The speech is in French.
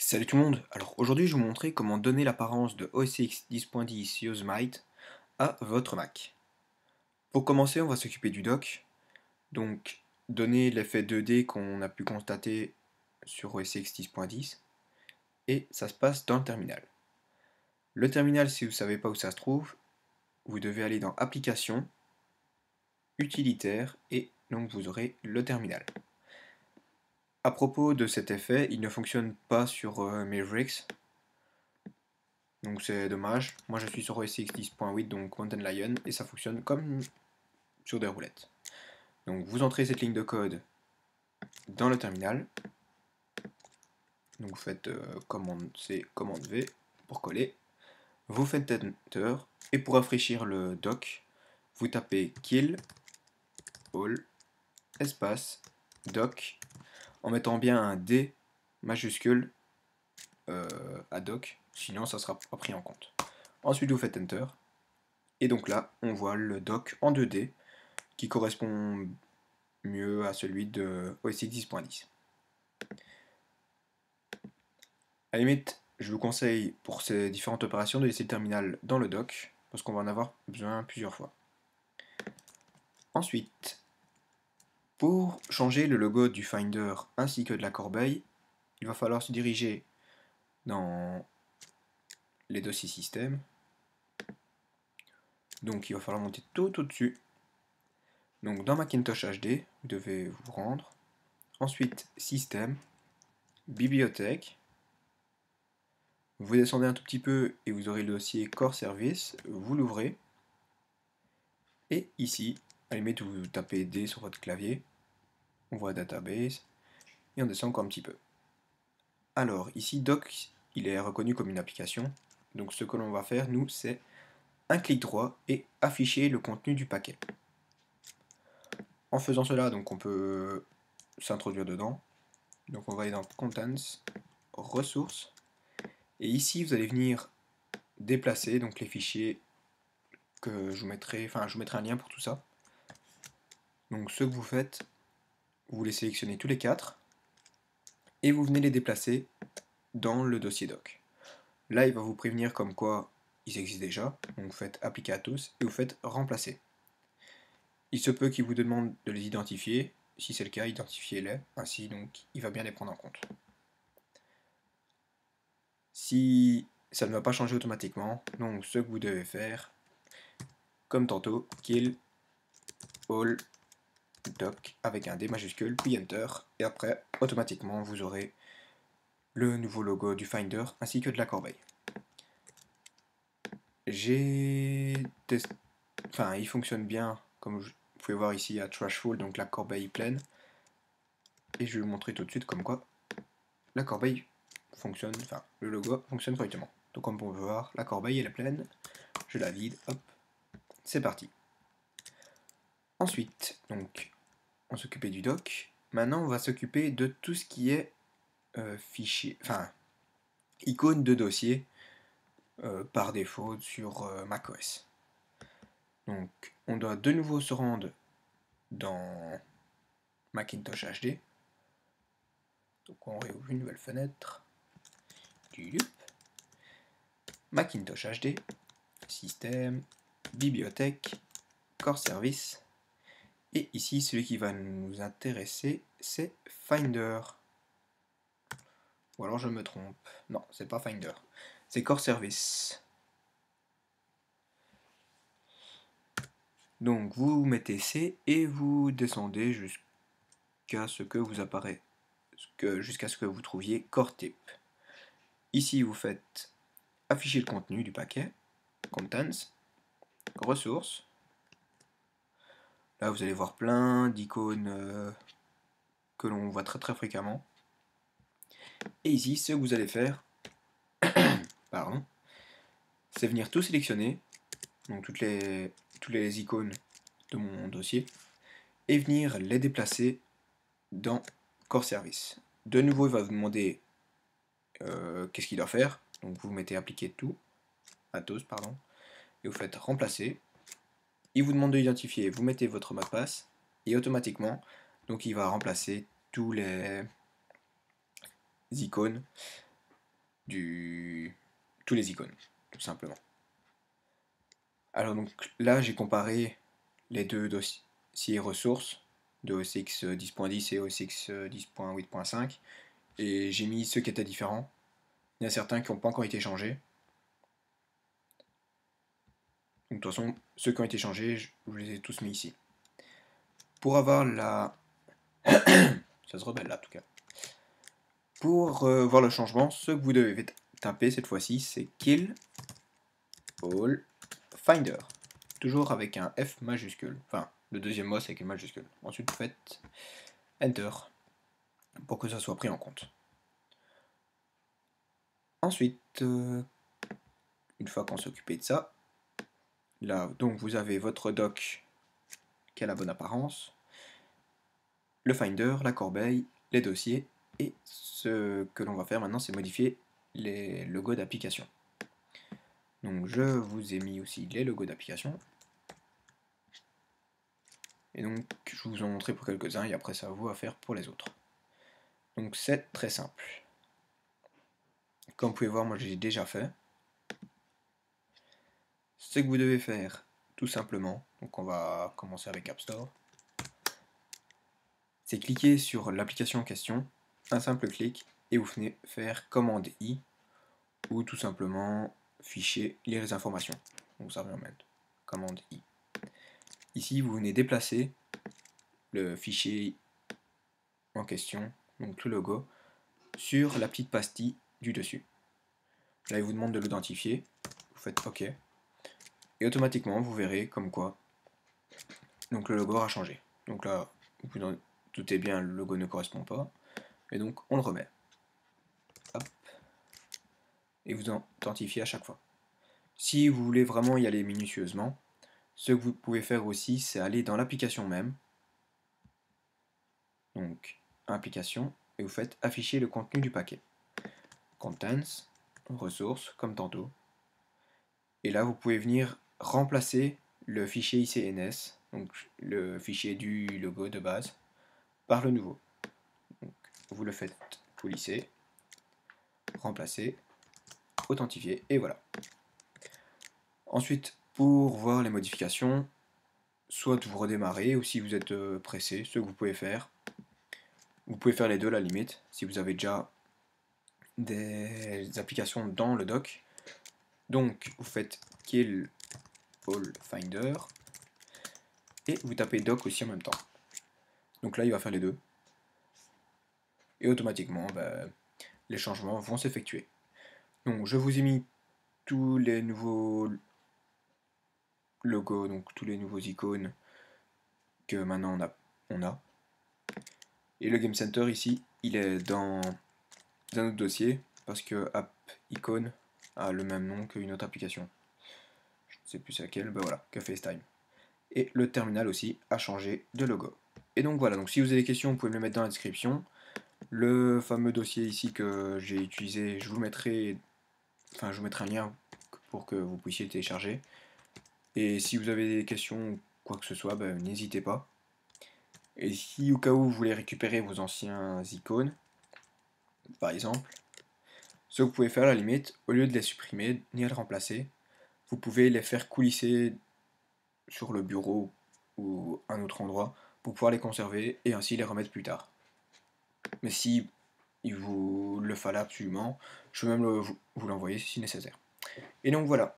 Salut tout le monde. Alors aujourd'hui je vais vous montrer comment donner l'apparence de OS X 10.10 Yosemite à votre Mac. Pour commencer, on va s'occuper du dock, donc donner l'effet 2D qu'on a pu constater sur OS X 10.10, et ça se passe dans le terminal. Le terminal, si vous ne savez pas où ça se trouve, vous devez aller dans Applications, Utilitaire, et donc vous aurez le terminal. À propos de cet effet, il ne fonctionne pas sur Mavericks, donc c'est dommage. Moi je suis sur OS X 10.8, donc Mountain Lion, et ça fonctionne comme sur des roulettes. Donc vous entrez cette ligne de code dans le terminal. Donc vous faites commande C, commande V pour coller. Vous faites Enter, et pour rafraîchir le doc, vous tapez kill all espace doc en mettant bien un D majuscule à doc, sinon ça sera pas pris en compte. Ensuite vous faites Enter, et donc là on voit le doc en 2D qui correspond mieux à celui de OS X 10.10. À la limite, je vous conseille pour ces différentes opérations de laisser le terminal dans le dock, parce qu'on va en avoir besoin plusieurs fois. Ensuite, pour changer le logo du Finder ainsi que de la corbeille, il va falloir se diriger dans les dossiers système. Donc il va falloir monter tout au-dessus. Donc dans Macintosh HD, vous devez vous rendre. Ensuite, système, bibliothèque. Vous descendez un tout petit peu et vous aurez le dossier Core Service. Vous l'ouvrez. Et ici, à la limite, vous tapez D sur votre clavier. On voit Database. Et on descend encore un petit peu. Alors, ici, Doc, il est reconnu comme une application. Donc ce que l'on va faire, nous, c'est un clic droit et afficher le contenu du paquet. En faisant cela, donc on peut s'introduire dedans. Donc on va aller dans Contents, Ressources. Et ici, vous allez venir déplacer donc les fichiers que je vous mettrai, je vous mettrai un lien pour tout ça. Donc ce que vous faites, vous les sélectionnez tous les quatre et vous venez les déplacer dans le dossier doc. Là, il va vous prévenir comme quoi ils existent déjà. Donc vous faites appliquer à tous et vous faites remplacer. Il se peut qu'il vous demande de les identifier. Si c'est le cas, identifiez-les. Ainsi, donc, il va bien les prendre en compte. Si ça ne va pas changer automatiquement, donc ce que vous devez faire, comme tantôt, kill all doc avec un D majuscule, puis Enter, et après, automatiquement, vous aurez le nouveau logo du Finder ainsi que de la corbeille. Il fonctionne bien, comme vous pouvez voir ici à Trash Full, donc la corbeille pleine. Et je vais vous montrer tout de suite comme quoi la corbeille fonctionne, le logo fonctionne correctement. Donc comme on peut voir, la corbeille elle est pleine, je la vide, hop, c'est parti. Ensuite, donc, on s'occupait du doc. Maintenant, on va s'occuper de tout ce qui est fichier, icône de dossier par défaut sur macOS. Donc, on doit de nouveau se rendre dans Macintosh HD. Donc, on réouvre une nouvelle fenêtre. Macintosh HD, système, bibliothèque, Core Service. Et ici, celui qui va nous intéresser, c'est Finder. Ou alors je me trompe. Non, c'est pas Finder. C'est Core Service. Donc vous mettez C et vous descendez jusqu'à ce que vous apparaît, jusqu'à ce que vous trouviez Core Type. Ici, vous faites afficher le contenu du paquet, Contents, Ressources. Là, vous allez voir plein d'icônes que l'on voit très très fréquemment. Et ici, ce que vous allez faire, pardon, c'est venir tout sélectionner, donc toutes les icônes de mon dossier, et venir les déplacer dans Core Service. De nouveau, il va vous demander qu'est-ce qu'il doit faire. Donc vous mettez appliquer tout, Atos, pardon, et vous faites remplacer. Il vous demande de l'identifier, vous mettez votre mot de passe, et automatiquement, donc il va remplacer tous les icônes tous les icônes, tout simplement. Alors donc là, j'ai comparé les deux dossiers ressources de OSX 10.10 et OSX 10.8.5 et j'ai mis ceux qui étaient différents. Il y en a certains qui n'ont pas encore été changés. Donc de toute façon, ceux qui ont été changés, je vous les ai tous mis ici. Pour avoir la... Ça se rebelle là en tout cas. Pour voir le changement, ce que vous devez taper cette fois-ci, c'est Kill All Finder. Toujours avec un F majuscule. Enfin, le deuxième mot c'est avec une majuscule. Ensuite vous faites Enter pour que ça soit pris en compte. Ensuite, une fois qu'on s'est occupé de ça, là donc vous avez votre doc qui a la bonne apparence, le Finder, la corbeille, les dossiers, et ce que l'on va faire maintenant c'est modifier les logos d'application. Donc je vous ai mis aussi les logos d'application. Et donc je vous en montrer pour quelques-uns et après ça va vous à faire pour les autres. Donc c'est très simple. Comme vous pouvez voir, moi j'ai déjà fait. Ce que vous devez faire, tout simplement, donc on va commencer avec App Store, c'est cliquer sur l'application en question, un simple clic, et vous venez faire commande I, ou tout simplement fichier, lire les informations. Donc ça va mettre commande I. Ici, vous venez déplacer le fichier en question, donc le logo, sur la petite pastille du dessus. Là, il vous demande de l'identifier, vous faites OK, et automatiquement, vous verrez comme quoi donc le logo aura changé. Donc là, vous en doutez bien, le logo ne correspond pas, et donc on le remet. Hop. Et vous authentifiez à chaque fois. Si vous voulez vraiment y aller minutieusement, ce que vous pouvez faire aussi, c'est aller dans l'application même, donc application, et vous faites afficher le contenu du paquet. Contents, ressources, comme tantôt. Et là, vous pouvez venir remplacer le fichier ICNS, donc le fichier du logo de base, par le nouveau. Donc, vous le faites polisser, remplacer, authentifier, et voilà. Ensuite, pour voir les modifications, soit vous redémarrez, ou si vous êtes pressé, ce que vous pouvez faire, vous pouvez faire les deux à la limite, si vous avez déjà des applications dans le dock. Donc, vous faites Kill All Finder, et vous tapez doc aussi en même temps. Donc là, il va faire les deux. Et automatiquement, les changements vont s'effectuer. Donc, je vous ai mis tous les nouveaux logos, donc tous les nouveaux icônes que maintenant on a. Et le Game Center ici, il est dans un autre dossier parce que App Icon a le même nom qu'une autre application. Je ne sais plus laquelle, voilà, que FaceTime. Et le terminal aussi a changé de logo. Et donc voilà, donc si vous avez des questions, vous pouvez me les mettre dans la description. Le fameux dossier ici que j'ai utilisé, je vous mettrai un lien pour que vous puissiez le télécharger. Et si vous avez des questions ou quoi que ce soit, n'hésitez pas. Et si au cas où vous voulez récupérer vos anciens icônes, par exemple, ce que vous pouvez faire à la limite, au lieu de les supprimer ni de les remplacer, vous pouvez les faire coulisser sur le bureau ou un autre endroit pour pouvoir les conserver et ainsi les remettre plus tard. Mais si il vous le fallait absolument, je peux même vous l'envoyer si nécessaire. Et donc voilà,